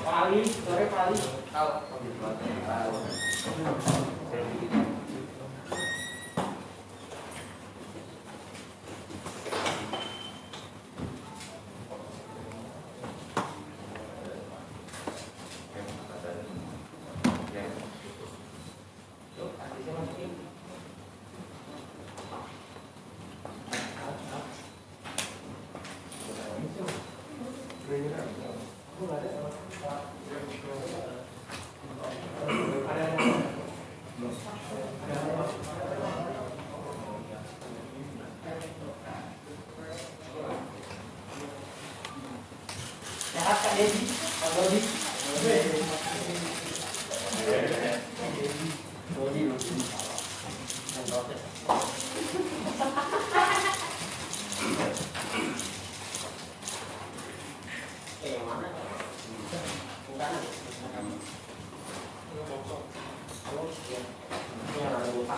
Paling, sore paling. Sehat Kak Dedi, Pak Dodi. Yang mana? Bukan. Yang ada lupa.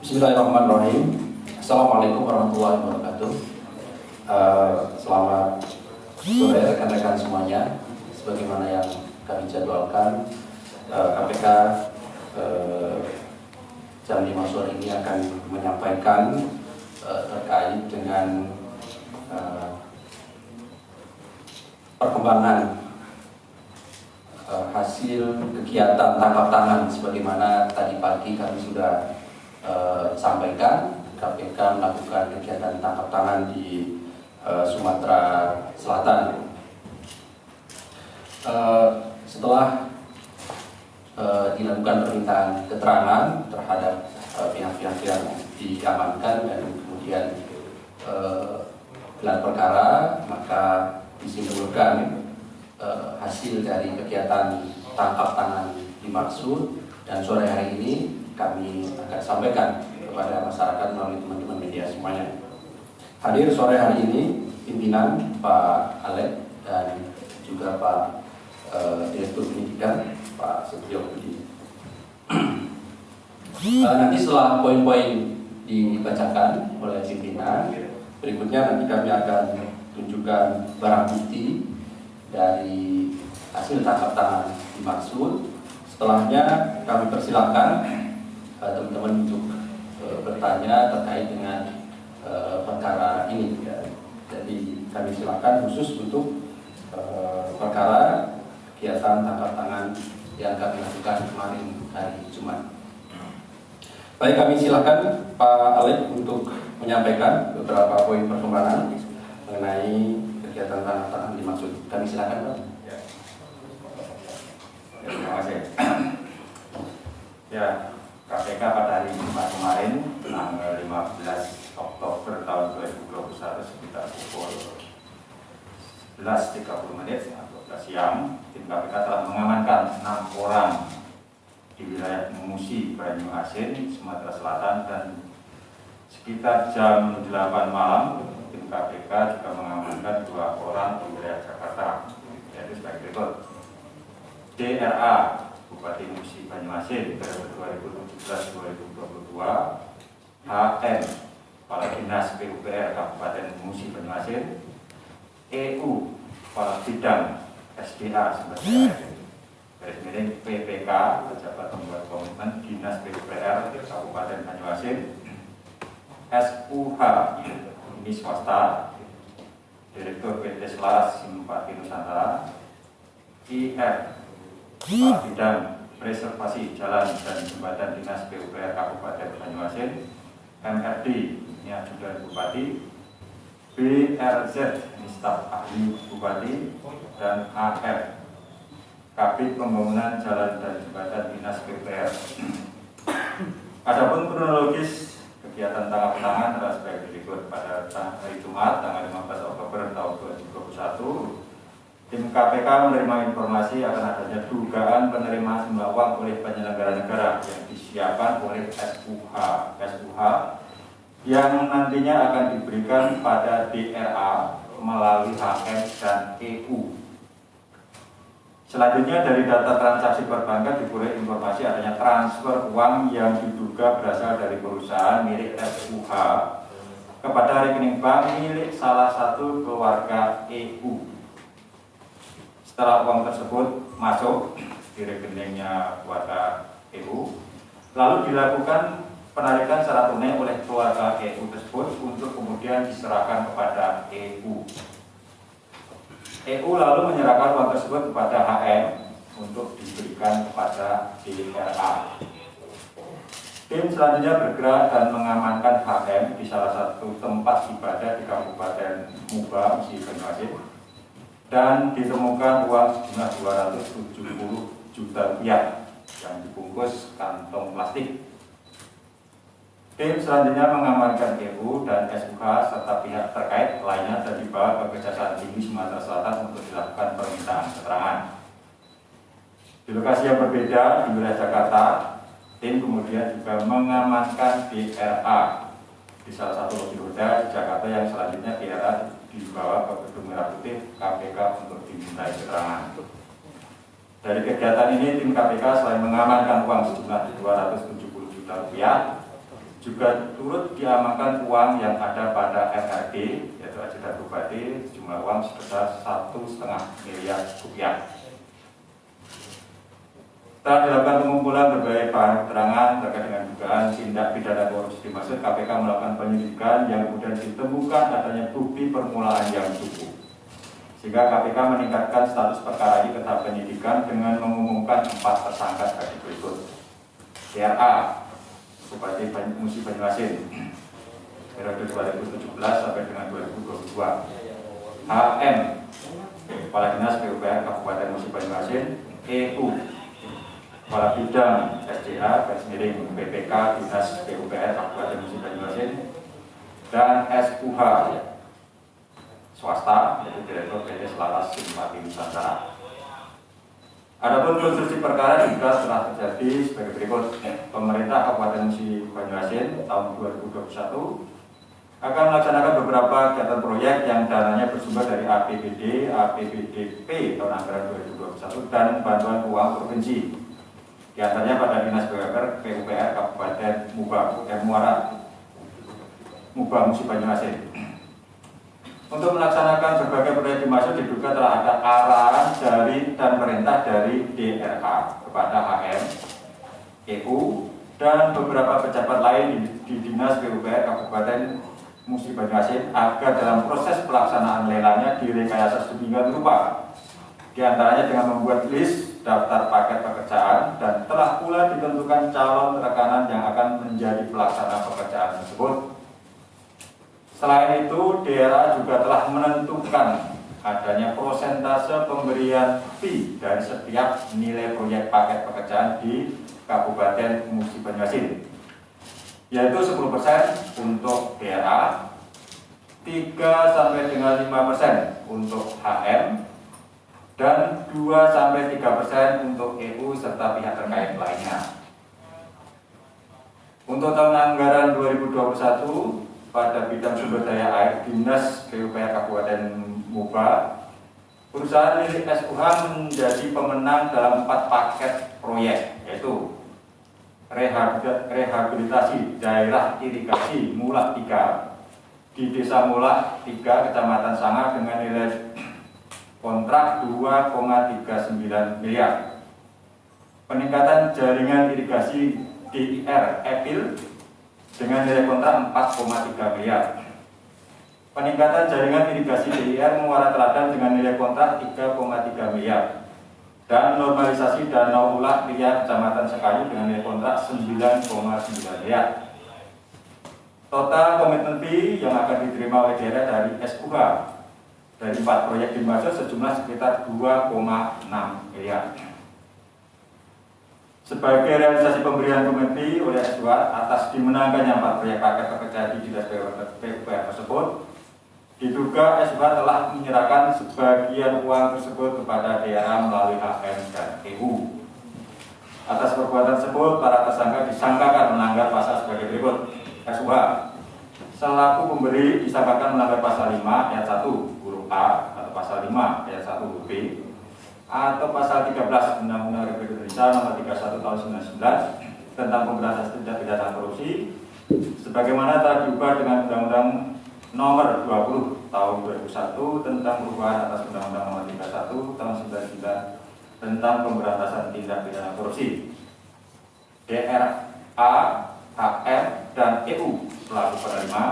Bismillahirrahmanirrahim. Assalamualaikum warahmatullahi wabarakatuh. Selamat sore rekan-rekan semuanya. Sebagaimana yang kami jadwalkan, KPK jam 5 sore ini akan menyampaikan terkait dengan perkembangan hasil kegiatan tangkap tangan. Sebagaimana tadi pagi kami sudah sampaikan, KPK melakukan kegiatan tangkap tangan di Sumatera Selatan. Setelah dilakukan permintaan keterangan terhadap pihak-pihak yang diamankan dan kemudian gelar perkara, maka disimpulkan hasil dari kegiatan tangkap tangan dimaksud, dan sore hari ini kami akan sampaikan kepada masyarakat melalui teman-teman media semuanya. Hadir sore hari ini pimpinan Pak Alek dan juga Pak Direktur Pendidikan Pak Setio Budi. Nanti setelah poin-poin dibacakan oleh pimpinan, berikutnya nanti kami akan tunjukkan barang bukti dari hasil tangkap tangan dimaksud. Setelahnya kami persilakan teman-teman untuk bertanya terkait dengan perkara ini. Jadi kami silakan khusus untuk perkara kegiatan tangkap tangan yang kami lakukan kemarin hari Jumat. Baik, kami silakan Pak Alek untuk menyampaikan beberapa poin perkembangan mengenai kegiatan tangkap tangan dimaksud. Kami silakan, Pak. Ya. Terima kasih. Ya, KPK pada hari Jumat kemarin, tanggal 15 Oktober tahun 2021 sekitar pukul 11.30 atau 12 siang, tim KPK telah mengamankan 6 orang di wilayah Musi, Banyuasin, Sumatera Selatan, dan sekitar jam 8 malam tim KPK juga mengamankan 2 orang di wilayah Jakarta, yaitu sebagai berikut: DRA Bupati Musi Banyuasin periode 2017-2022, HM Kepala Dinas PUPR Kabupaten Musi Banyuasin, EU Kepala Bidang SDA Sumber Daya Air, garis miring PPK pejabat pembuat komitmen Dinas PUPR Kabupaten Banyuasin, SUH ini swasta, Direktur PT Selaras Simpati Nusantara, IF Kepala Bidang Preservasi Jalan dan Jembatan Dinas PUPR Kabupaten Banyuasin, MRD ini ajudan Bupati, BRZ ini staf ahli Bupati, dan AF Kabid Pembangunan Jalan dan Jembatan Dinas PUPR. Adapun kronologis kegiatan tangkap tangan adalah sebagai berikut. Pada hari Jumat tanggal 15 Oktober tahun 2021, tim KPK menerima informasi akan adanya dugaan penerimaan sejumlah uang oleh penyelenggara negara yang disiapkan oleh SUH yang nantinya akan diberikan pada DRA melalui HM dan EU. Selanjutnya dari data transaksi perbankan diperoleh informasi adanya transfer uang yang diduga berasal dari perusahaan milik SUH kepada rekening bank milik salah satu keluarga EU. Setelah uang tersebut masuk di rekeningnya keluarga EU, lalu dilakukan penarikan secara tunai oleh keluarga EU tersebut untuk kemudian diserahkan kepada EU. EU lalu menyerahkan uang tersebut kepada HM untuk diberikan kepada DRA. Tim selanjutnya bergerak dan mengamankan HM di salah satu tempat ibadah di Kabupaten Muba, Musi Banyuasin, dan ditemukan uang sejumlah 270 juta rupiah yang dibungkus kantong plastik. Tim selanjutnya mengamankan EU dan SUH serta pihak terkait lainnya dan dibawa ke Kejaksaan Tinggi Sumatera Selatan untuk dilakukan permintaan keterangan. Di lokasi yang berbeda di wilayah Jakarta, tim kemudian juga mengamankan DRA di salah satu lobi hotel di Jakarta yang selanjutnya DRA dibawa ke Gedung Merah Putih KPK untuk dimintai keterangan. Dari kegiatan ini, tim KPK selain mengamankan uang sejumlah 270 juta rupiah, juga turut diamankan uang yang ada pada RRD, yaitu ajudan bupati, jumlah uang sebesar 1,5 miliar rupiah. Setelah dilakukan pengumpulan berbagai bahan keterangan terkait dengan dugaan tindak pidana korupsi dimaksud, KPK melakukan penyelidikan yang kemudian ditemukan adanya bukti permulaan yang cukup, sehingga KPK meningkatkan status perkara ini ke tahap penyidikan dengan mengumumkan 4 tersangka sebagai berikut. DRA, Bupati Musi Banyuasin, periode 2017 sampai dengan 2022. HM, Kepala Dinas PUPR Kabupaten Musi Banyuasin. EU, Kepala Bidang SDA garis miring PPK Dinas PUPR Kabupaten Musi Banyuasin. Dan SUH, swasta, yaitu Direktur PT Selaras Simpati Nusantara. Adapun konstruksi perkara juga telah terjadi sebagai berikut. Pemerintah Kabupaten Musi Banyuasin tahun 2021 akan melaksanakan beberapa kegiatan proyek yang dananya bersumber dari APBD, APBDP tahun anggaran 2021 dan bantuan keuangan provinsi. Di antaranya pada Dinas PUPR Kabupaten Muba Musi Banyuasin. Untuk melaksanakan berbagai proyek dimaksud diduga telah ada arahan dari dan perintah dari DRA kepada HM, EU, dan beberapa pejabat lain di Dinas PUPR Kabupaten Musi Banyuasin agar dalam proses pelaksanaan lelangnya direkayasa sedemikian rupa. Di antaranya dengan membuat list daftar paket pekerjaan dan telah pula ditentukan calon rekanan yang akan menjadi pelaksana pekerjaan tersebut. Selain itu, DRA juga telah menentukan adanya persentase pemberian fee dari setiap nilai proyek paket pekerjaan di Kabupaten Musi Banyuasin, yaitu 10% untuk DRA, 3-5% untuk HM, dan 2-3% untuk EU serta pihak terkait lainnya. Untuk tahun anggaran 2021, pada bidang sumber daya air Dinas PUPR Kabupaten Muba, perusahaan milik SUH menjadi pemenang dalam 4 paket proyek, yaitu rehabilitasi daerah irigasi Mulak 3 di Desa Mulak 3, Kecamatan Sanga dengan nilai kontrak 2,39 miliar. Peningkatan jaringan irigasi DIR Epil dengan nilai kontrak 4,3 miliar. Peningkatan jaringan irigasi DIR Muara Teladan dengan nilai kontrak 3,3 miliar. Dan normalisasi Danau Ulak Ria Kecamatan Sekayu dengan nilai kontrak 9,9 miliar. Total komitmen fee yang akan diterima oleh daerah dari SUH dari 4 proyek dimaksud sejumlah sekitar 2,6 miliar. Sebagai realisasi pemberian komitmen fee oleh SUH atas dimenangkannya 4 proyek paket pekerjaan di Dinas PUPR tersebut, diduga SUH telah menyerahkan sebagian uang tersebut kepada daerah melalui HM dan EU. Atas perbuatan tersebut, para tersangka disangkakan melanggar pasal sebagai berikut. SUH selaku pemberi disangkakan melanggar pasal 5 ayat 1 huruf A atau pasal 5 ayat 1 huruf B atau pasal 13 Undang-Undang Republik Indonesia Nomor 31 Tahun 1999 tentang pemberantasan tindak pidana korupsi, sebagaimana telah diubah dengan Undang-Undang Nomor 20 Tahun 2001 tentang perubahan atas Undang-Undang Nomor 31 Tahun 1999 tentang pemberantasan tindak pidana korupsi. DRA, HR, dan EU selaku penerima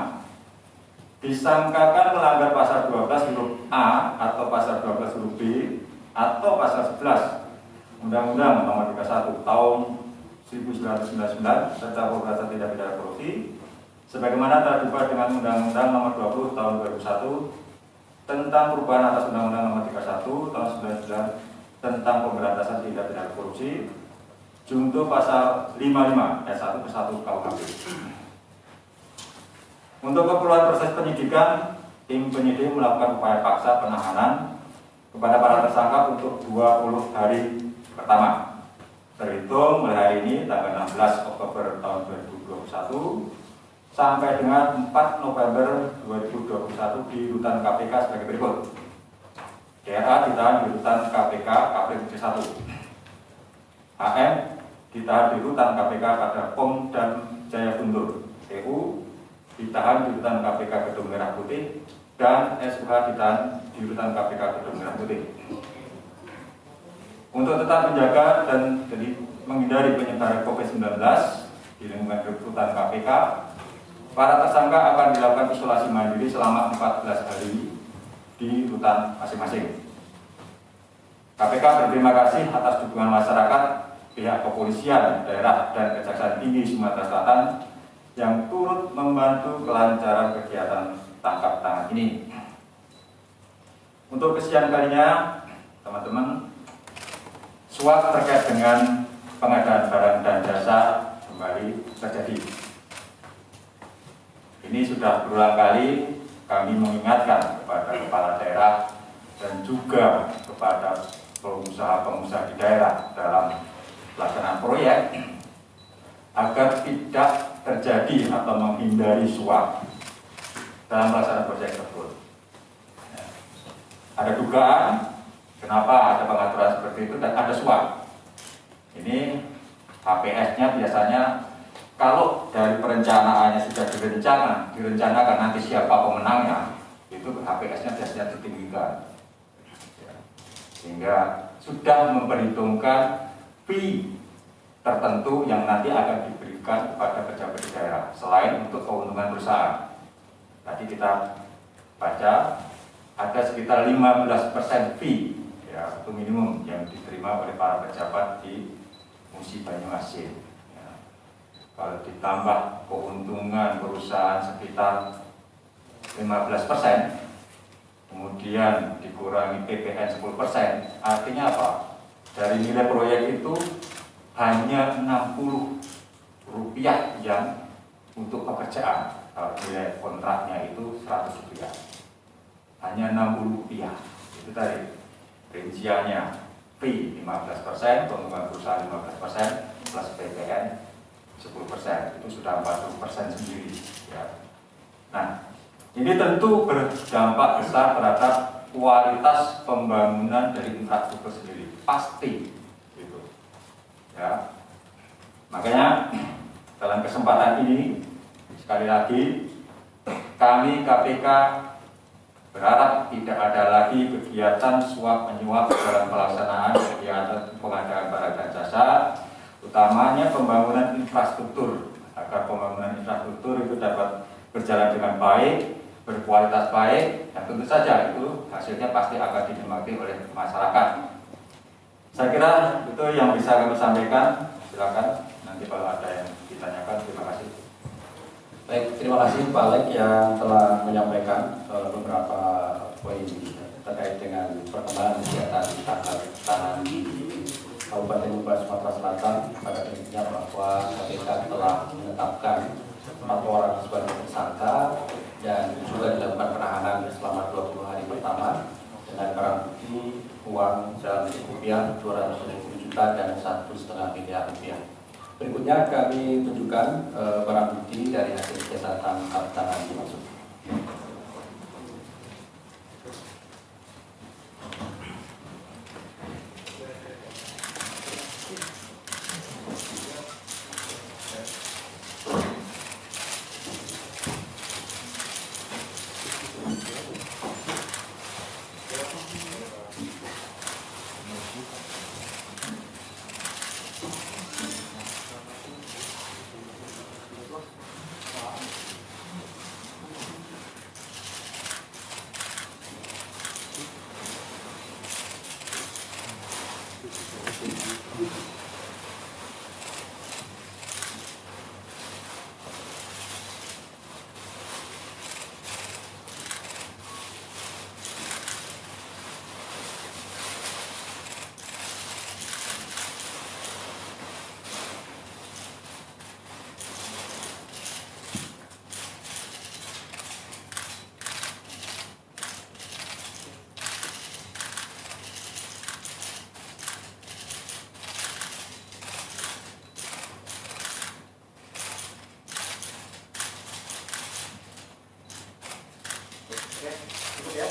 disangkakan melanggar pasal 12 huruf A atau pasal 12 huruf B atau pasal 11 Undang-Undang Nomor 31 Tahun 1999 tentang pemberantasan tindak pidana korupsi, sebagaimana telah diubah dengan Undang-Undang Nomor 20 Tahun 2001 tentang perubahan atas Undang-Undang Nomor 31 Tahun 1999 tentang pemberantasan tindak pidana korupsi, junto pasal 55 ayat 1 ke 1 KUHP. Untuk keperluan proses penyidikan, tim penyidik melakukan upaya paksa penahanan kepada para tersangka untuk 20 hari pertama, terhitung mulai hari ini tanggal 16 Oktober tahun 2021 sampai dengan 4 November 2021 di rutan KPK sebagai berikut. DRA ditahan di rutan KPK Kapling C1. HM ditahan di rutan KPK pada Pom dan Jaya Guntur. EU ditahan di rutan KPK Gedung Merah Putih, dan SUH ditahan di rutan KPK Gedung Merah Putih. Untuk tetap menjaga dan menghindari penyebaran COVID-19 di lingkungan rutan KPK, para tersangka akan dilakukan isolasi mandiri selama 14 hari di rutan masing-masing. KPK berterima kasih atas dukungan masyarakat, pihak kepolisian daerah, dan Kejaksaan Tinggi Sumatera Selatan yang turut membantu kelancaran kegiatan tangkap tangan ini. Untuk kesekian kalinya, teman-teman, suap terkait dengan pengadaan barang dan jasa kembali terjadi. Ini sudah berulang kali kami mengingatkan kepada kepala daerah dan juga kepada pengusaha-pengusaha di daerah dalam pelaksanaan proyek agar tidak terjadi atau menghindari suap dalam pelaksanaan proyek tersebut. Ada dugaan kenapa ada pengaturan seperti itu dan ada suap. Ini HPS-nya biasanya kalau dari perencanaannya sudah direncanakan nanti siapa pemenangnya, itu HPS-nya biasanya ditinggikan, sehingga sudah memperhitungkan fee tertentu yang nanti akan diberikan kepada pejabat di daerah selain untuk keuntungan perusahaan. Tadi kita baca ada sekitar 15% fee, ya, itu minimum yang diterima oleh para pejabat di Musi Banyuasin. Ya. Kalau ditambah keuntungan perusahaan sekitar 15%, kemudian dikurangi PPN 10%, artinya apa? Dari nilai proyek itu hanya Rp60 yang untuk pekerjaan. Kalau nilai kontraknya itu Rp100, hanya Rp60. Itu tadi rinciannya, fee 15%, keuntungan perusahaan 15%, plus PPN 10%, itu sudah 40% sendiri. Ya. Nah, ini tentu berdampak besar terhadap kualitas pembangunan dari infrastruktur sendiri, pasti. Gitu. Ya. Makanya dalam kesempatan ini sekali lagi kami KPK berharap tidak ada lagi kegiatan suap menyuap dalam pelaksanaan kegiatan pengadaan barang dan jasa, utamanya pembangunan infrastruktur, agar pembangunan infrastruktur itu dapat berjalan dengan baik, berkualitas baik, dan tentu saja itu hasilnya pasti akan dinikmati oleh masyarakat. Saya kira itu yang bisa kami sampaikan. Silakan nanti kalau ada yang ditanyakan. Terima kasih. Baik, terima kasih Pak Lek yang telah menyampaikan beberapa poin terkait dengan perkembangan kegiatan tangkap tangan di Kabupaten Muba Sumatera Selatan. Pada prinsipnya bahwa KPK telah menetapkan 4 orang sebagai tersangka dan juga dilakukan penahanan selama 20 hari pertama dengan barang bukti uang dalam rupiah 250 juta dan 1,5 miliar rupiah. Berikutnya kami tunjukkan barang bukti dari hasil kegiatan tangkap tangan dimaksud. Oke, cukup ya.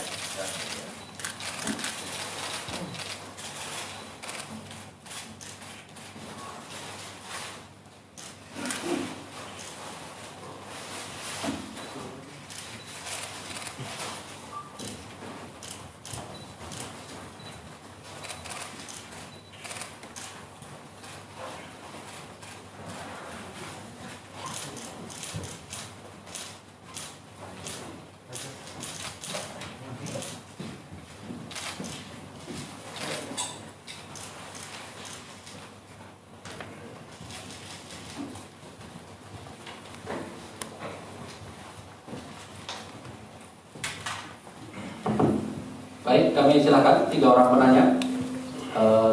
Baik, kami silakan 3 orang penanya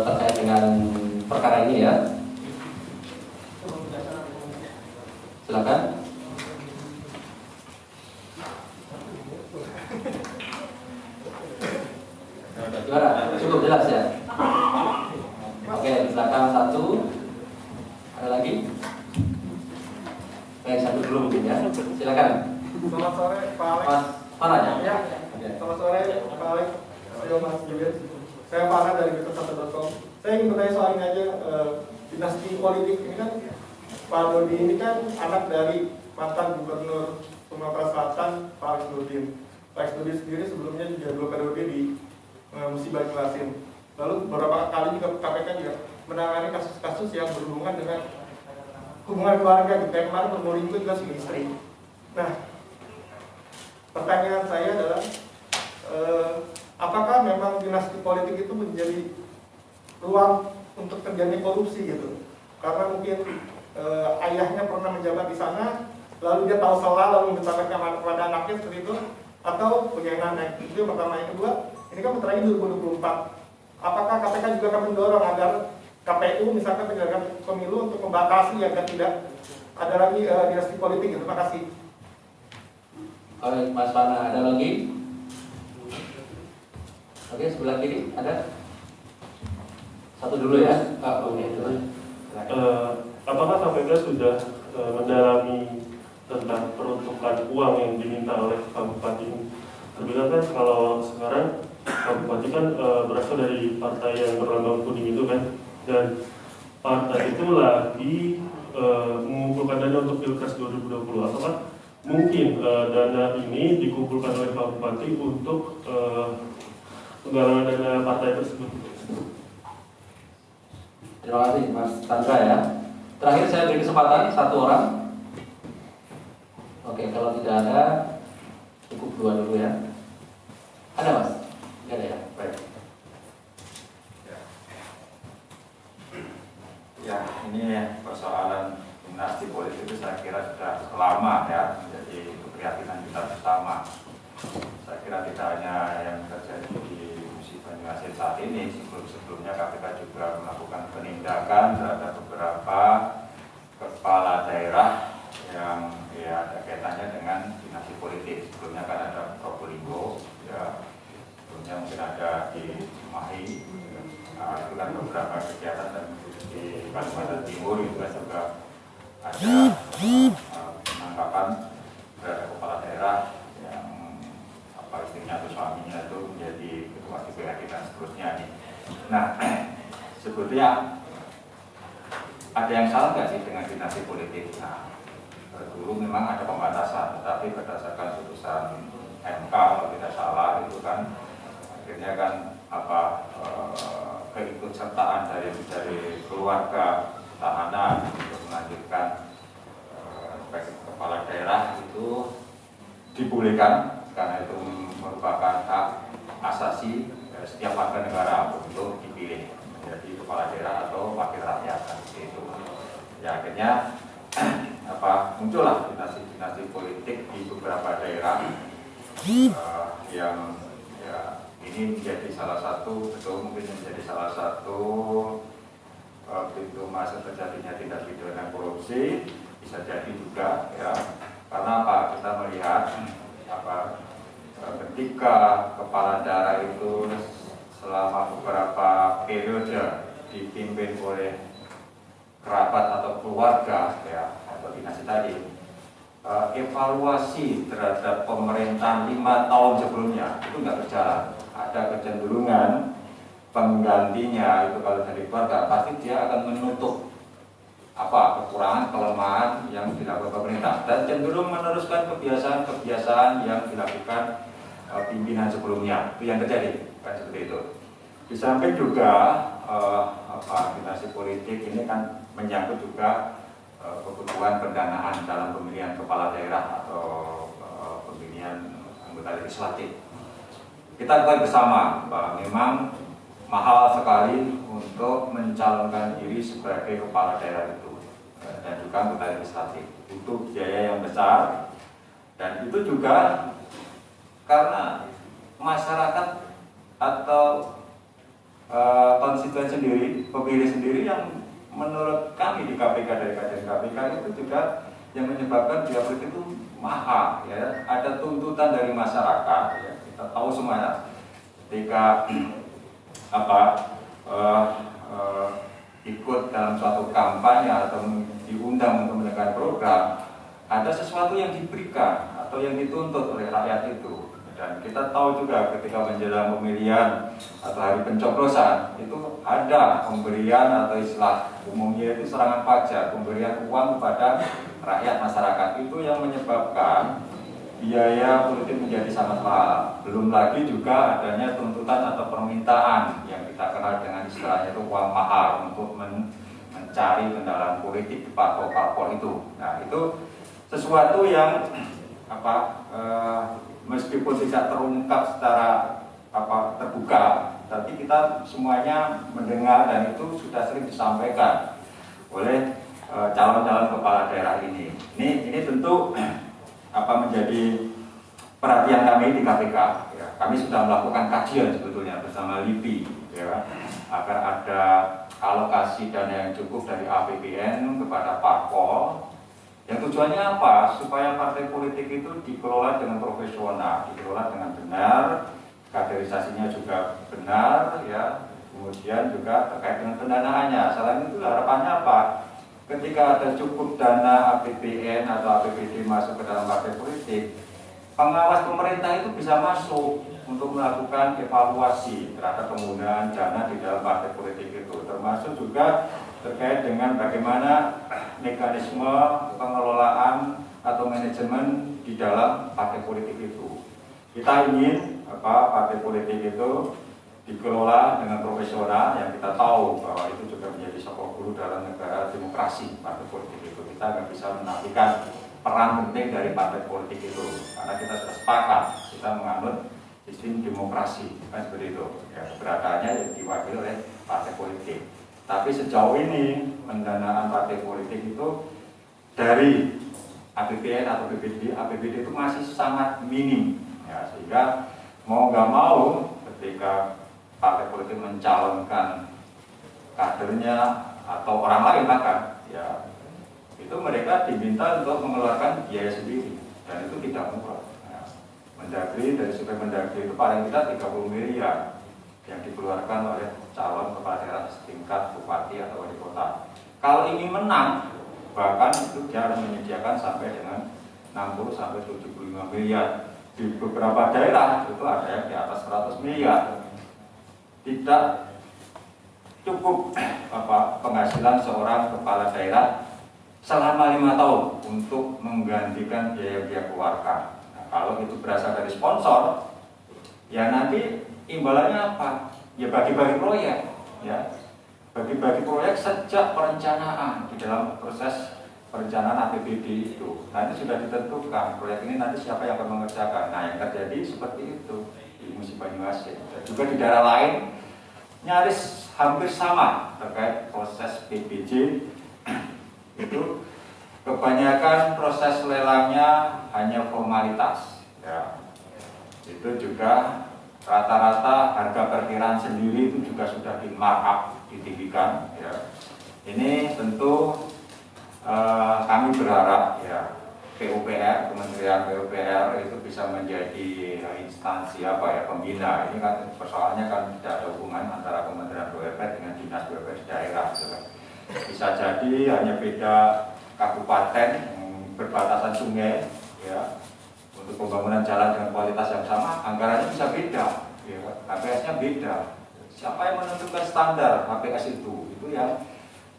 terkait dengan perkara ini ya. Silakan. Gimana? Cukup jelas ya? Oke, silakan 1. Ada lagi? Baik, 1 dulu mungkin ya. Silakan. Selamat sore, Pak Alex. Mas, mana ya? Ya, selamat sore, Pak Alex. Saya Mas Julius. Saya Farhan dari Berita1.com. Saya ingin bertanya soal ini aja, dinasti politik ini kan, Pak Dodi ini kan anak dari mantan Gubernur Sumatera Selatan, Pak Alex Nurdin. Pak Alex Nurdin sendiri sebelumnya juga 2 periode di Musi Banyuasin. Lalu beberapa kali juga KPK juga menangani kasus-kasus yang berhubungan dengan hubungan keluarga, gitu. Kayak kemarin bermuring itu juga suami istri. Nah, pertanyaan saya adalah apakah memang dinasti politik itu menjadi ruang untuk terjadi korupsi gitu? Karena mungkin ayahnya pernah menjabat di sana, lalu dia tahu salah lalu mencatatkan kepada anaknya seperti itu, atau bagaimana? Itu yang pertama. Yang kedua, ini kan bentar lagi 2024. Apakah KPK juga akan mendorong agar KPU misalkan penyelenggara pemilu untuk membatasi agar tidak ada lagi dinasti politik? Terima kasih. Oke, Mas Fana, ada lagi? Oke, sebelah kiri ada? 1 dulu ya. Oke, dulu. Apakah KPK sudah mendalami tentang peruntukan uang yang diminta oleh Pak Bupati ini? Terbilang kan kalau sekarang Pak Bupati kan berasal dari partai yang berlambang kuning itu kan, dan partai itu lagi mengumpulkan dana untuk Pilpres 2020. Apakah mungkin dana ini dikumpulkan oleh Pak Bupati untuk penggalangan dana partai tersebut? Terima kasih Mas Chandra ya. Terakhir saya beri kesempatan 1 orang. Oke, kalau tidak ada cukup 2 dulu ya. Ada Mas? Tidak ada ya? Baik. Ya, ini persoalan dinasti politik itu saya kira sudah lama ya menjadi keprihatinan kita bersama. Saya kira tidak hanya yang terjadi di Musi Banyuasin saat ini, sebelumnya KPK juga melakukan penindakan terhadap beberapa kepala daerah yang ya ada kaitannya dengan dinasti politik. Sebelumnya kan ada Probolinggo, ya, sebelumnya mungkin ada di Cimahi, itu kan beberapa kegiatan, dan di Kalimantan Timur juga ada penangkapan terhadap kepala daerah yang istrinya atau suaminya itu menjadi ketua DPRD dan seterusnya nih. Nah, sebetulnya ada yang salah nggak sih dengan dinasti politik? Nah, dulu memang ada pembatasan, tetapi berdasarkan putusan MK kalau tidak salah itu kan akhirnya kan keikutsertaan dari keluarga tahanan untuk melanjutkan kepala daerah itu dibolehkan karena itu merupakan hak asasi setiap warga negara untuk dipilih menjadi kepala daerah atau wakil rakyat seperti itu. Ya akhirnya muncullah dinasti politik di beberapa daerah yang ya ini menjadi salah satu pintu masuk terjadinya tindak pidana korupsi, bisa jadi juga ya karena kita melihat ketika kepala daerah itu selama beberapa periode dipimpin oleh kerabat atau keluarga ya atau dinasti tadi, evaluasi terhadap pemerintahan 5 tahun sebelumnya itu nggak berjalan. Ada kecenderungan penggantinya itu kalau dari keluarga pasti dia akan menutup kekurangan, kelemahan yang dilakukan pemerintah dan cenderung meneruskan kebiasaan-kebiasaan yang dilakukan pimpinan sebelumnya. Itu yang terjadi, kan seperti itu. Di samping juga dinasti politik ini kan menyangkut juga kebutuhan pendanaan dalam pemilihan kepala daerah atau pemilihan anggota legislatif. Kita ketahui bersama bahwa memang mahal sekali untuk mencalonkan diri sebagai kepala daerah itu dan juga anggota legislatif. Itu biaya yang besar dan itu juga karena masyarakat atau konstituen sendiri, pemilih sendiri yang menurut kami di KPK dari kajian KPK itu juga yang menyebabkan biaya politik itu mahal. Ya. Ada tuntutan dari masyarakat. Ya. Kita tahu semuanya ketika ikut dalam suatu kampanye atau diundang untuk menegakkan program, ada sesuatu yang diberikan atau yang dituntut oleh rakyat itu. Dan kita tahu juga ketika menjelang pemilihan atau hari pencoblosan itu ada pemberian atau istilah umumnya itu serangan pajak, pemberian uang kepada rakyat masyarakat, itu yang menyebabkan biaya politik menjadi sangat mahal. Belum lagi juga adanya tuntutan atau permintaan yang kita kenal dengan istilahnya itu uang mahal untuk mencari kendaraan politik di parpol-parpol itu. Nah, itu sesuatu yang meskipun tidak terungkap secara terbuka, tapi kita semuanya mendengar dan itu sudah sering disampaikan oleh calon-calon kepala daerah ini. Ini tentu menjadi perhatian kami di KPK. Ya, kami sudah melakukan kajian sebetulnya bersama LIPI, ya, agar ada alokasi dana yang cukup dari APBN kepada parpol. Yang tujuannya apa? Supaya partai politik itu dikelola dengan profesional, dikelola dengan benar, kaderisasinya juga benar, ya. Kemudian juga terkait dengan pendanaannya. Selain itu harapannya apa? Ketika ada cukup dana APBN atau APBD masuk ke dalam partai politik, pengawas pemerintah itu bisa masuk untuk melakukan evaluasi terhadap penggunaan dana di dalam partai politik itu, termasuk juga terkait dengan bagaimana mekanisme pengelolaan atau manajemen di dalam partai politik itu. Kita ingin partai politik itu dikelola dengan profesional, yang kita tahu bahwa itu juga menjadi sokok guru dalam negara demokrasi. Partai politik itu kita nggak bisa menafikan peran penting dari partai politik itu, karena kita sudah sepakat kita menganut sistem demokrasi, kan seperti itu. Ya, keberadaannya yang diwakili oleh partai politik. Tapi sejauh ini pendanaan partai politik itu dari APBN atau APBD itu masih sangat minim, ya, sehingga mau nggak mau ketika partai politik mencalonkan kadernya atau orang lain bahkan, ya, itu mereka diminta untuk mengeluarkan biaya sendiri dan itu tidak murah. Ya. Mendagri, dari survei Mendagri itu paling tidak 30 miliar yang dikeluarkan oleh calon kepala daerah setingkat bupati atau wali kota. Kalau ingin menang, bahkan itu dia harus menyediakan sampai dengan 60 sampai 75 miliar. Di beberapa daerah itu ada yang di atas 100 miliar. Tidak cukup penghasilan seorang kepala daerah selama 5 tahun untuk menggantikan biaya-biaya keluarga. Nah, kalau itu berasal dari sponsor, ya nanti imbalannya apa? Ya bagi-bagi proyek, ya, bagi-bagi proyek sejak perencanaan di dalam proses perencanaan APBD itu. Nanti sudah ditentukan proyek ini nanti siapa yang akan mengerjakan. Nah, yang terjadi seperti itu di Musi Banyuasin. Dan juga di daerah lain nyaris hampir sama terkait proses PBJ itu. Kebanyakan proses lelangnya hanya formalitas, ya. Itu juga rata-rata harga perkiraan sendiri itu juga sudah di markup, ditinggikan, ya. Ini tentu kami berharap, ya, PUPR, Kementerian PUPR itu bisa menjadi instansi pembina. Ini kan persoalannya kan tidak ada hubungan antara Kementerian PUPR dengan dinas PUPR di daerah, ya. Bisa jadi hanya beda kabupaten, berbatasan sungai, ya, untuk pembangunan jalan dengan kualitas yang sama, anggarannya bisa beda, ya, HPS-nya beda. Siapa yang menentukan standar HPS itu? Itu yang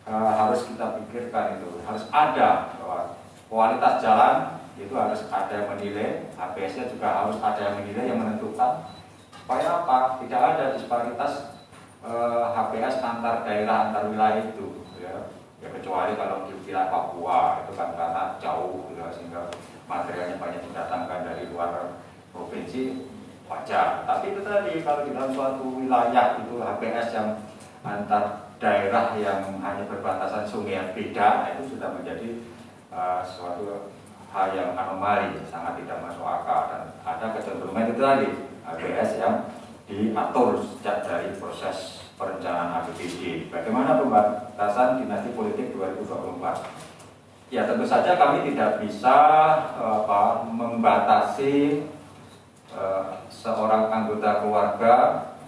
harus kita pikirkan, itu harus ada bahwa kualitas jalan itu harus ada yang menilai, HPS-nya juga harus ada yang menilai, yang menentukan. Supaya apa? Tidak ada disparitas HPS antar daerah, antar wilayah itu, ya. Ya kecuali kalau di wilayah Papua itu kan karena jauh, ya, sehingga materialnya banyak didatangkan dari luar provinsi, wajar. Tapi itu tadi, kalau di dalam suatu wilayah itu HPS yang antar daerah yang hanya berbatasan sungai yang beda, itu sudah menjadi suatu hal yang anomali, sangat tidak masuk akal. Dan ada kecenderungan itu tadi, HPS yang diatur sejak dari proses perencanaan APBD. Bagaimana pembatasan dinasti politik 2024? Ya tentu saja kami tidak bisa membatasi seorang anggota keluarga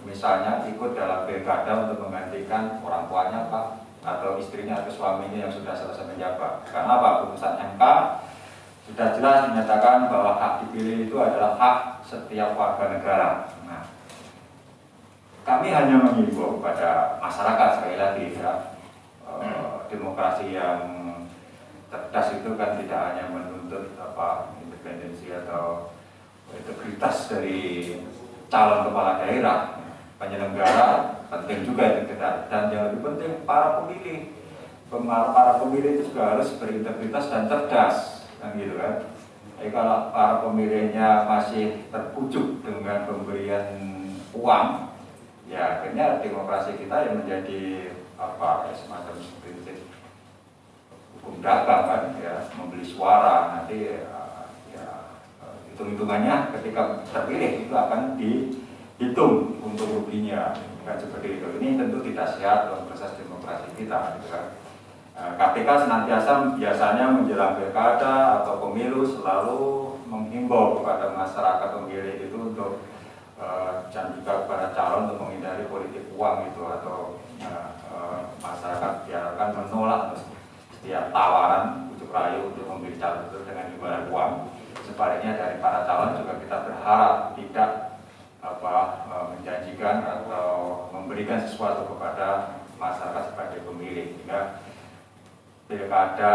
misalnya ikut dalam pilkada untuk menggantikan orang tuanya Pak, atau istrinya atau suaminya yang sudah selesai menjabat. Karena apa? Putusan MK sudah jelas menyatakan bahwa hak dipilih itu adalah hak setiap warga negara. Nah, kami hanya mengimbau kepada masyarakat, sekali lagi ya, demokrasi yang cerdas itu kan tidak hanya menuntut independensi atau integritas dari calon kepala daerah, penyelenggara penting juga itu, dan yang lebih penting para pemilih. Para pemilih itu juga harus berintegritas dan cerdas, kan gitu kan. Jadi kalau para pemilihnya masih terpujuk dengan pemberian uang, ya akhirnya demokrasi kita yang menjadi semacam prinsip hukum dagang kan, ya, membeli suara, nanti hitung-hitungannya ketika terpilih itu akan dihitung untuk ruginya, kan seperti itu. Ini tentu tidak sehat dalam proses demokrasi kita, gitu kan. KPK senantiasa biasanya menjelang pilkada atau pemilu selalu menghimbau kepada masyarakat pemilih itu untuk dan juga kepada calon untuk menghindari politik uang itu, atau masyarakat diharapkan menolak setiap tawaran ujuk rayu untuk memilih calon itu dengan imbalan uang. Sebaliknya dari para calon juga kita berharap tidak menjanjikan atau memberikan sesuatu kepada masyarakat sebagai pemilih, sehingga pilkada,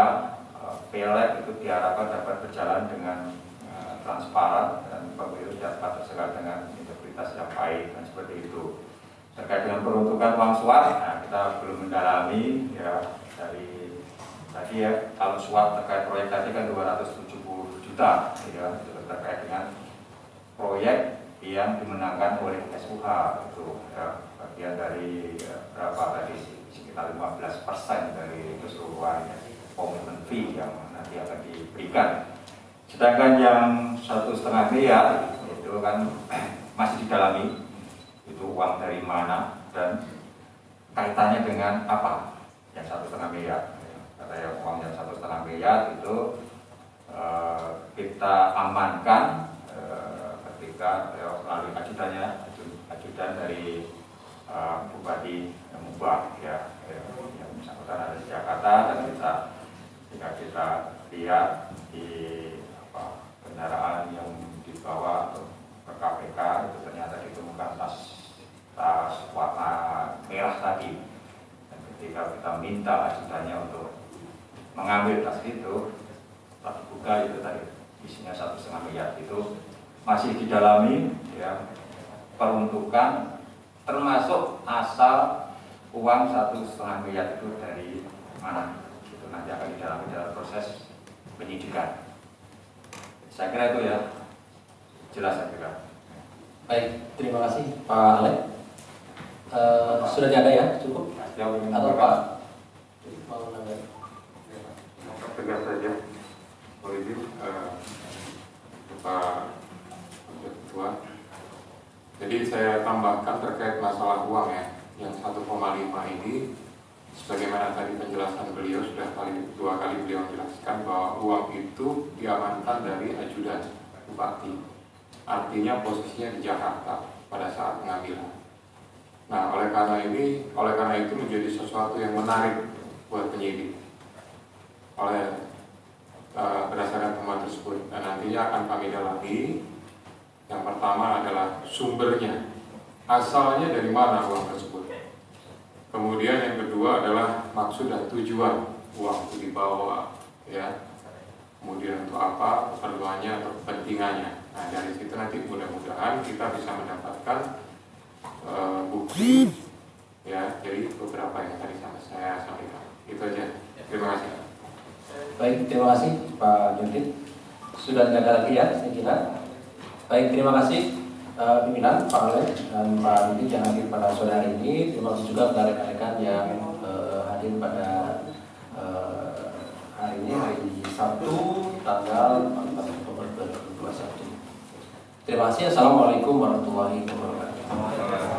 pileg itu diharapkan dapat berjalan dengan transparan dan pemilu dapat tersegar dengan integritas yang baik, dan seperti itu. Terkait dengan peruntukan uang suap, nah, kita belum mendalami ya, dari tadi ya, kalau suap terkait proyek tadi kan 270 juta, ya, terkait dengan proyek yang dimenangkan oleh SUH itu, ya, bagian dari berapa tadi, sekitar 15% dari keseluruhan komitmen fee yang nanti akan diberikan. Sedangkan yang 1,5 miliar itu kan masih didalami, itu uang dari mana dan kaitannya dengan apa yang 1,5 miliar. Katanya uang yang 1,5 miliar itu kita amankan ketika melalui ajudan dari Bupati Mubah, ya, yang bersangkutan ada di Jakarta, dan kita lihat di kendaraan yang dibawa ke KPK itu ternyata ditemukan tas warna merah tadi. Dan ketika kita minta ajudannya untuk mengambil tas itu, setelah dibuka itu tadi isinya 1,5 miliar. Itu masih didalami, ya, peruntukan termasuk asal uang 1,5 miliar itu dari mana. Itu nanti akan didalami dalam proses penyidikan. Saya kira itu ya, jelas saya kira. Baik, terima kasih Pak Alek. Sudah ada ya, cukup? Atau Pak mau menanggapi? Tegas saja, Polisi, Pak Ketua. Jadi saya tambahkan terkait masalah uang ya, yang 1,5 ini, sebagaimana tadi penjelasan beliau sudah dua kali beliau menjelaskan bahwa uang itu diamankan dari ajudan Bupati. Artinya posisinya di Jakarta pada saat pengambilan. Nah, oleh karena itu menjadi sesuatu yang menarik buat penyidik. Oleh berdasarkan temuan tersebut. Dan nantinya akan kami dalami. Yang pertama adalah sumbernya, asalnya dari mana uang tersebut. Kemudian yang kedua adalah maksud dan tujuan uang itu dibawa, ya. Kemudian untuk apa, keperluannya atau kepentingannya. Nah, dari situ nanti mudah-mudahan kita bisa mendapatkan bukti, ya. Jadi beberapa yang tadi saya sampaikan. Itu aja. Terima kasih. Baik, terima kasih Pak Jundit. Sudah tidak ada lagi ya, saya kira. Baik, terima kasih pimpinan Pak Oleh dan Pak Jundit yang hadir pada sore hari ini. Terima kasih juga kepada rekan-rekan yang hadir pada hari ini, hari Sabtu, tanggal 14 Oktober 2021. Terima kasih. Assalamualaikum warahmatullahi wabarakatuh.